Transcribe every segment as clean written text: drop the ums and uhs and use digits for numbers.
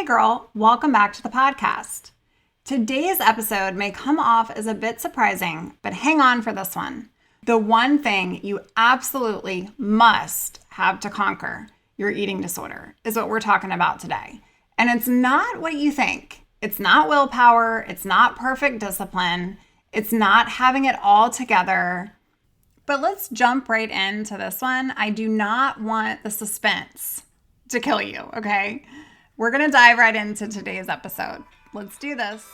Hey girl, welcome back to the podcast. Today's episode may come off as a bit surprising, but hang on for this one. The one thing you absolutely must have to conquer your eating disorder is what we're talking about today. And it's not what you think. It's not willpower. It's not perfect discipline. It's not having it all together. But let's jump right into this one. I do not want the suspense to kill you, okay? We're going to dive right into today's episode. Let's do this.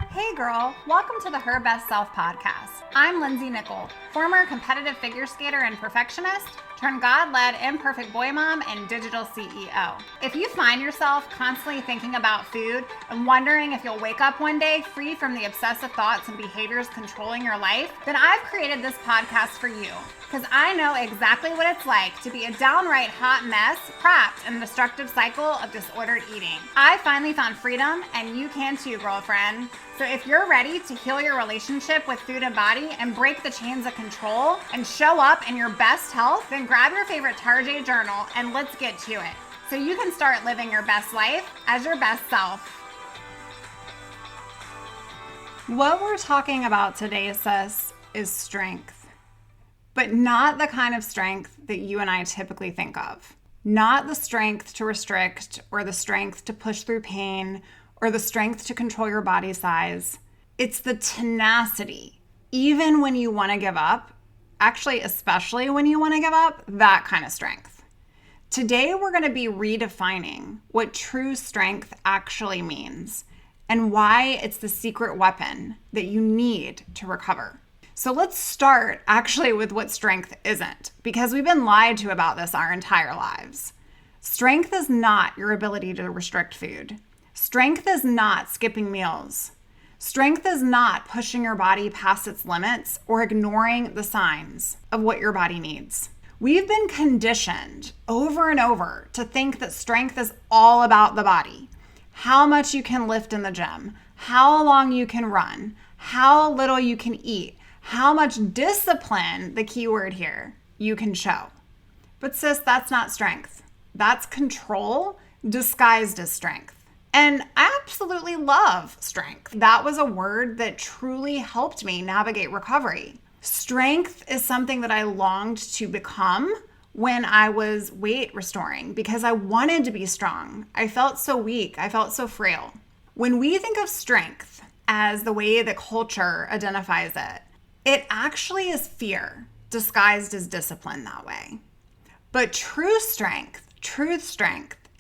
Hey girl, welcome to the Her Best Self podcast. I'm Lindsay Nickel, former competitive figure skater and perfectionist, turned God-led imperfect boy mom and digital CEO. If you find yourself constantly thinking about food and wondering if you'll wake up one day free from the obsessive thoughts and behaviors controlling your life, then I've created this podcast for you. Because I know exactly what it's like to be a downright hot mess, trapped in a destructive cycle of disordered eating. I finally found freedom, and you can too, girlfriend. So if you're ready to heal your relationship with food and body and break the chains of control and show up in your best health, then grab your favorite Tarjay journal and let's get to it. So you can start living your best life as your best self. What we're talking about today, sis, is strength. But not the kind of strength that you and I typically think of. Not the strength to restrict or the strength to push through pain or the strength to control your body size. It's the tenacity, even when you want to give up, actually, especially when you want to give up, that kind of strength. Today, we're going to be redefining what true strength actually means and why it's the secret weapon that you need to recover. So let's start actually with what strength isn't, because we've been lied to about this our entire lives. Strength is not your ability to restrict food. Strength is not skipping meals. Strength is not pushing your body past its limits or ignoring the signs of what your body needs. We've been conditioned over and over to think that strength is all about the body. How much you can lift in the gym, how long you can run, how little you can eat, how much discipline, the key word here, you can show. But sis, that's not strength. That's control disguised as strength. And I absolutely love strength. That was a word that truly helped me navigate recovery. Strength is something that I longed to become when I was weight restoring because I wanted to be strong. I felt so weak. I felt so frail. When we think of strength as the way the culture identifies it, it actually is fear disguised as discipline that way. But true strength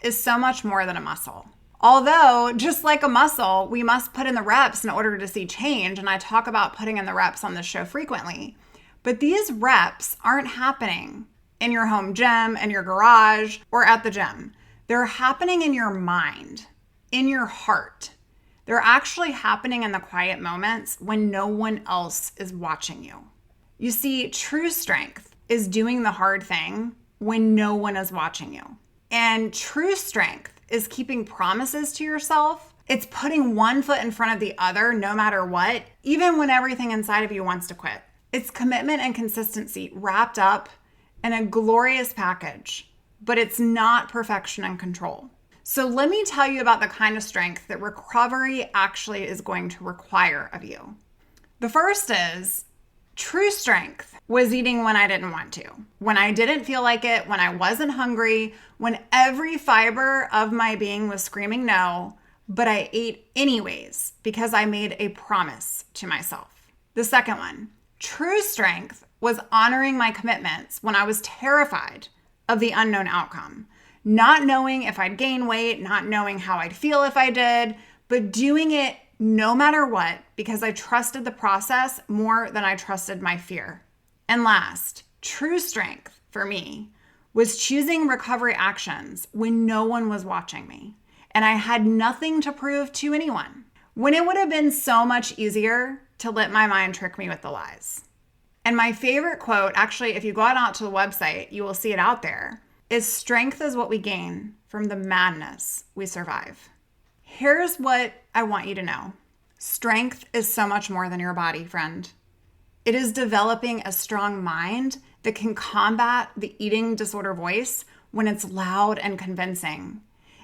is so much more than a muscle. Although, just like a muscle, we must put in the reps in order to see change, and I talk about putting in the reps on this show frequently. But these reps aren't happening in your home gym, in your garage, or at the gym. They're happening in your mind, in your heart. They're actually happening in the quiet moments when no one else is watching you. You see, true strength is doing the hard thing when no one is watching you. And true strength is keeping promises to yourself. It's putting one foot in front of the other no matter what, even when everything inside of you wants to quit. It's commitment and consistency wrapped up in a glorious package, but it's not perfection and control. So let me tell you about the kind of strength that recovery actually is going to require of you. The first is true strength was eating when I didn't want to, when I didn't feel like it, when I wasn't hungry, when every fiber of my being was screaming no, but I ate anyways because I made a promise to myself. The second one, true strength was honoring my commitments when I was terrified of the unknown outcome. Not knowing if I'd gain weight, not knowing how I'd feel if I did, but doing it no matter what because I trusted the process more than I trusted my fear. And last, true strength for me was choosing recovery actions when no one was watching me and I had nothing to prove to anyone, when it would have been so much easier to let my mind trick me with the lies. And my favorite quote, actually, if you go out to the website, you will see it out there, is strength is what we gain from the madness we survive. Here's what I want you to know. Strength is so much more than your body, friend. It is developing a strong mind that can combat the eating disorder voice when it's loud and convincing.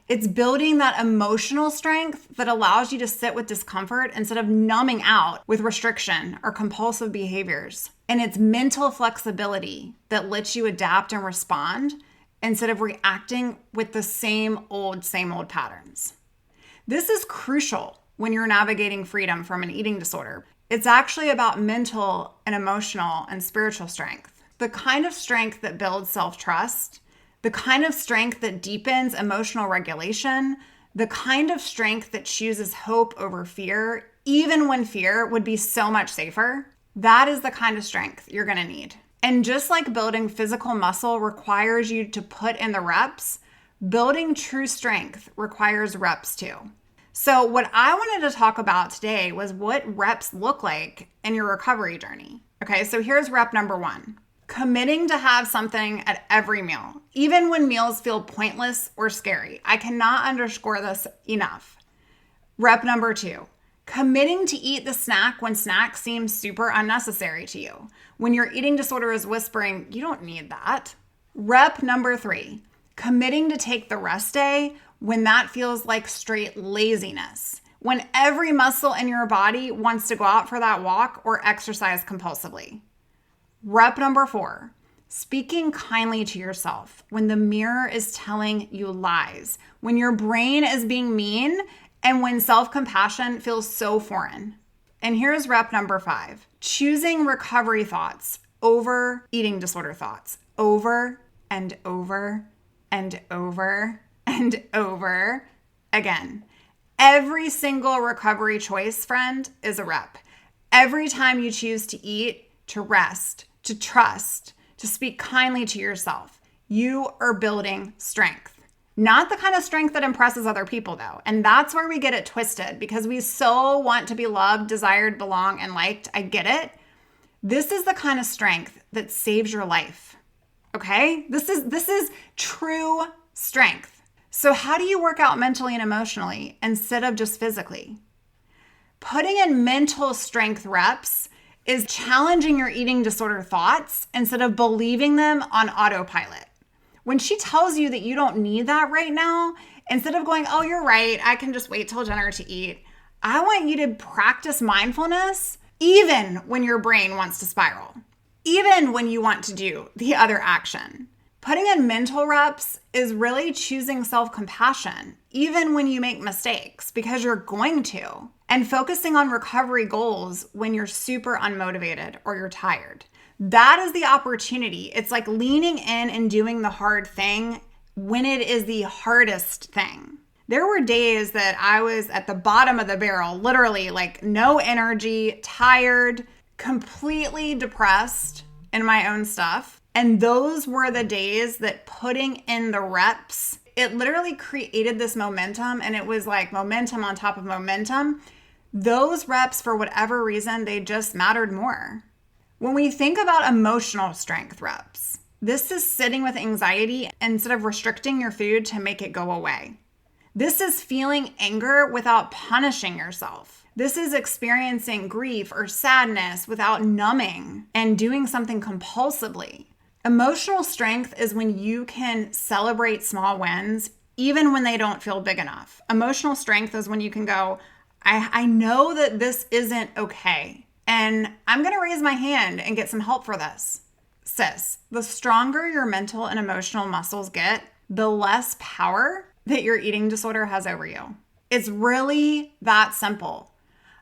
It's building that emotional strength that allows you to sit with discomfort instead of numbing out with restriction or compulsive behaviors. And it's mental flexibility that lets you adapt and respond instead of reacting with the same old patterns. This is crucial when you're navigating freedom from an eating disorder. It's actually about mental and emotional and spiritual strength. The kind of strength that builds self-trust, the kind of strength that deepens emotional regulation, the kind of strength that chooses hope over fear, even when fear would be so much safer. That is the kind of strength you're going to need. And just like building physical muscle requires you to put in the reps, building true strength requires reps too. So what I wanted to talk about today was what reps look like in your recovery journey. Okay, so here's rep number 1. Committing to have something at every meal, even when meals feel pointless or scary. I cannot underscore this enough. Rep number 2, committing to eat the snack when snack seems super unnecessary to you. When your eating disorder is whispering, you don't need that. Rep number 3, committing to take the rest day when that feels like straight laziness. When every muscle in your body wants to go out for that walk or exercise compulsively. Rep number 4, speaking kindly to yourself when the mirror is telling you lies, when your brain is being mean, and when self-compassion feels so foreign. And here's rep number 5, choosing recovery thoughts over eating disorder thoughts, over and over and over and over again. Every single recovery choice, friend, is a rep. Every time you choose to eat, to rest, to trust, to speak kindly to yourself, you are building strength. Not the kind of strength that impresses other people, though. And that's where we get it twisted because we so want to be loved, desired, belong, and liked. I get it. This is the kind of strength that saves your life. Okay? This is true strength. So how do you work out mentally and emotionally instead of just physically? Putting in mental strength reps is challenging your eating disorder thoughts instead of believing them on autopilot. When she tells you that you don't need that right now, instead of going, oh, you're right, I can just wait till dinner to eat, I want you to practice mindfulness even when your brain wants to spiral, even when you want to do the other action. Putting in mental reps is really choosing self-compassion, even when you make mistakes, because you're going to, and focusing on recovery goals when you're super unmotivated or you're tired. That is the opportunity. It's like leaning in and doing the hard thing when it is the hardest thing. There were days that I was at the bottom of the barrel, literally like no energy, tired, completely depressed in my own stuff. And those were the days that putting in the reps, it literally created this momentum, and it was like momentum on top of momentum. Those reps, for whatever reason, they just mattered more. When we think about emotional strength reps, this is sitting with anxiety instead of restricting your food to make it go away. This is feeling anger without punishing yourself. This is experiencing grief or sadness without numbing and doing something compulsively. Emotional strength is when you can celebrate small wins even when they don't feel big enough. Emotional strength is when you can go, I know that this isn't okay, and I'm going to raise my hand and get some help for this. Sis, the stronger your mental and emotional muscles get, the less power that your eating disorder has over you. It's really that simple.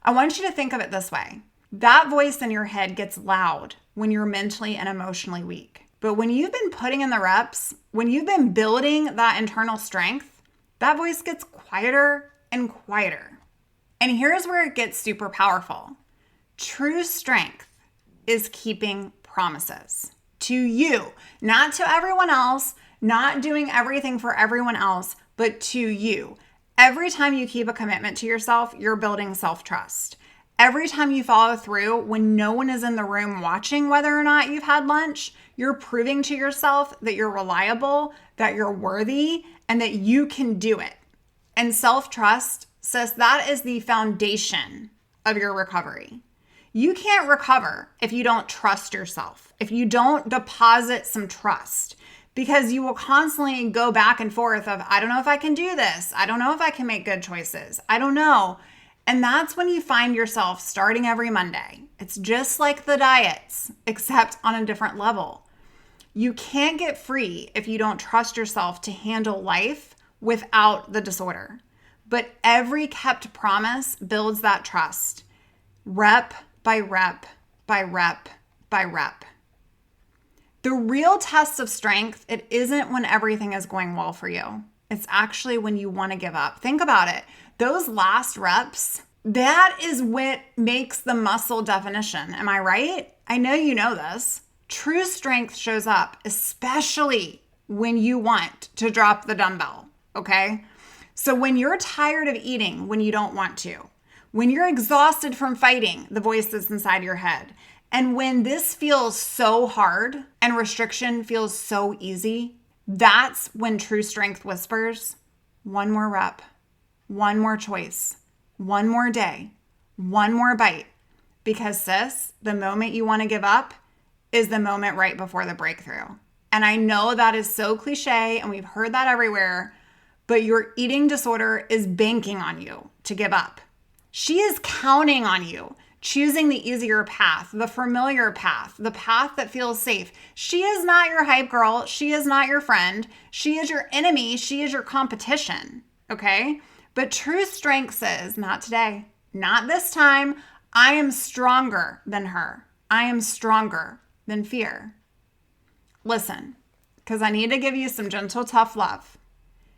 I want you to think of it this way. That voice in your head gets loud when you're mentally and emotionally weak. But when you've been putting in the reps, when you've been building that internal strength, that voice gets quieter and quieter. And here's where it gets super powerful. True strength is keeping promises to you, not to everyone else, not doing everything for everyone else, but to you. Every time you keep a commitment to yourself, you're building self-trust. Every time you follow through when no one is in the room watching whether or not you've had lunch, you're proving to yourself that you're reliable, that you're worthy, and that you can do it. And self-trust says that is the foundation of your recovery. You can't recover if you don't trust yourself, if you don't deposit some trust. because you will constantly go back and forth of, I don't know if I can do this. I don't know if I can make good choices. I don't know. And that's when you find yourself starting every Monday. It's just like the diets, except on a different level. You can't get free if you don't trust yourself to handle life without the disorder. But every kept promise builds that trust, rep by rep by rep by rep. The real test of strength, it isn't when everything is going well for you. It's actually when you want to give up. Think about it. Those last reps, that is what makes the muscle definition. Am I right? I know you know this. True strength shows up, especially when you want to drop the dumbbell, okay? So when you're tired of eating when you don't want to, when you're exhausted from fighting the voices inside your head, and when this feels so hard and restriction feels so easy, that's when true strength whispers, one more rep, one more choice, one more day, one more bite. Because sis, the moment you want to give up is the moment right before the breakthrough. And I know that is so cliche and we've heard that everywhere, but your eating disorder is banking on you to give up. She is counting on you, choosing the easier path, the familiar path, the path that feels safe. She is not your hype girl. She is not your friend. She is your enemy. She is your competition, okay? But true strength says, not today, not this time. I am stronger than her. I am stronger than fear. Listen, because I need to give you some gentle, tough love.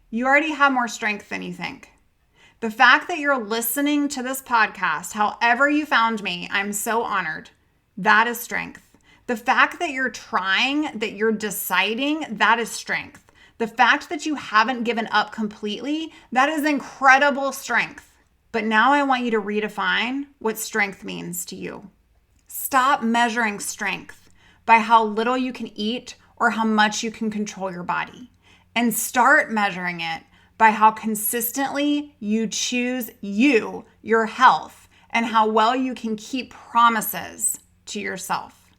You already have more strength than you think. The fact that you're listening to this podcast, however you found me, I'm so honored. That is strength. The fact that you're trying, that you're deciding, that is strength. The fact that you haven't given up completely, that is incredible strength. But now I want you to redefine what strength means to you. Stop measuring strength by how little you can eat or how much you can control your body, and start measuring it by how consistently you choose you, your health, and how well you can keep promises to yourself.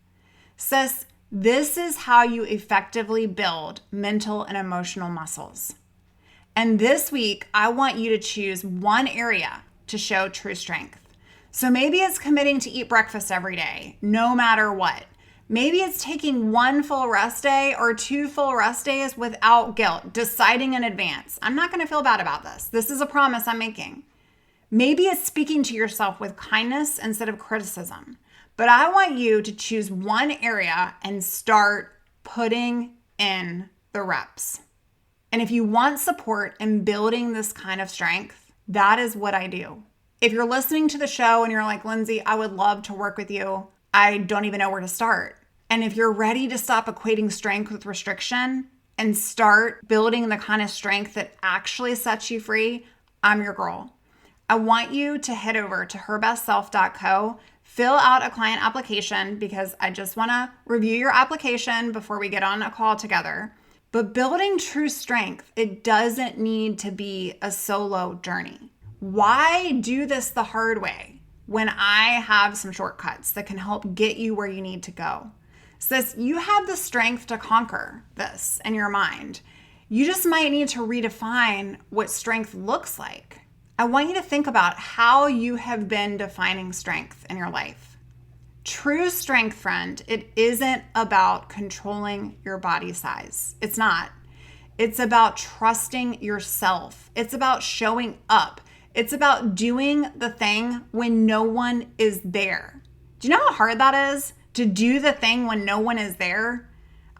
Sis, this is how you effectively build mental and emotional muscles. And this week, I want you to choose one area to show true strength. So maybe it's committing to eat breakfast every day, no matter what. Maybe it's taking one full rest day or 2 full rest days without guilt, deciding in advance. I'm not going to feel bad about this. This is a promise I'm making. Maybe it's speaking to yourself with kindness instead of criticism. But I want you to choose one area and start putting in the reps. And if you want support in building this kind of strength, that is what I do. If you're listening to the show and you're like, Lindsay, I would love to work with you, I don't even know where to start. And if you're ready to stop equating strength with restriction and start building the kind of strength that actually sets you free, I'm your girl. I want you to head over to herbestself.co, fill out a client application because I just want to review your application before we get on a call together. But building true strength, it doesn't need to be a solo journey. Why do this the hard way when I have some shortcuts that can help get you where you need to go? Sis, you have the strength to conquer this in your mind. You just might need to redefine what strength looks like. I want you to think about how you have been defining strength in your life. True strength, friend, it isn't about controlling your body size. It's not. It's about trusting yourself. It's about showing up. It's about doing the thing when no one is there. Do you know how hard that is to do the thing when no one is there?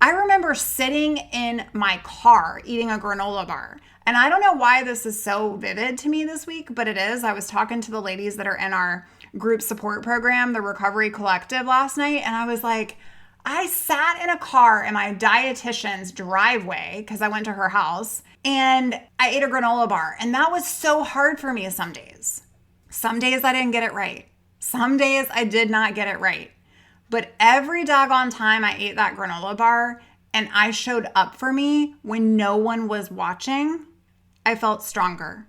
I remember sitting in my car eating a granola bar. And I don't know why this is so vivid to me this week, but it is. I was talking to the ladies that are in our group support program, the Recovery Collective, last night. And I was like, I sat in a car in my dietitian's driveway because I went to her house and I ate a granola bar. And that was so hard for me some days. Some days I didn't get it right. Some days I did not get it right. But every doggone time I ate that granola bar and I showed up for me when no one was watching, I felt stronger.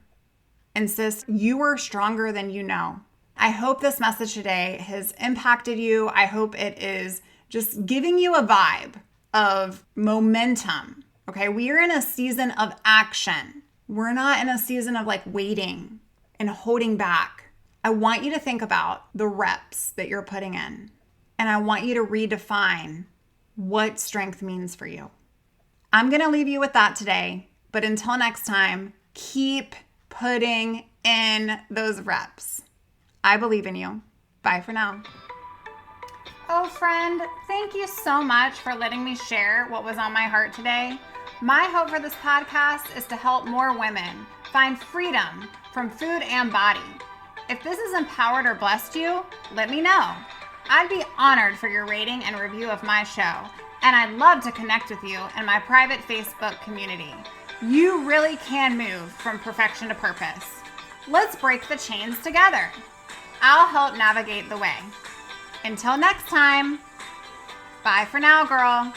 And sis, you are stronger than you know. I hope this message today has impacted you. I hope it is just giving you a vibe of momentum. Okay, we are in a season of action. We're not in a season of like waiting and holding back. I want you to think about the reps that you're putting in, and I want you to redefine what strength means for you. I'm going to leave you with that today, but until next time, keep putting in those reps. I believe in you. Bye for now. Oh, friend, thank you so much for letting me share what was on my heart today. My hope for this podcast is to help more women find freedom from food and body. If this has empowered or blessed you, let me know. I'd be honored for your rating and review of my show, and I'd love to connect with you in my private Facebook community. You really can move from perfection to purpose. Let's break the chains together. I'll help navigate the way. Until next time, bye for now, girl.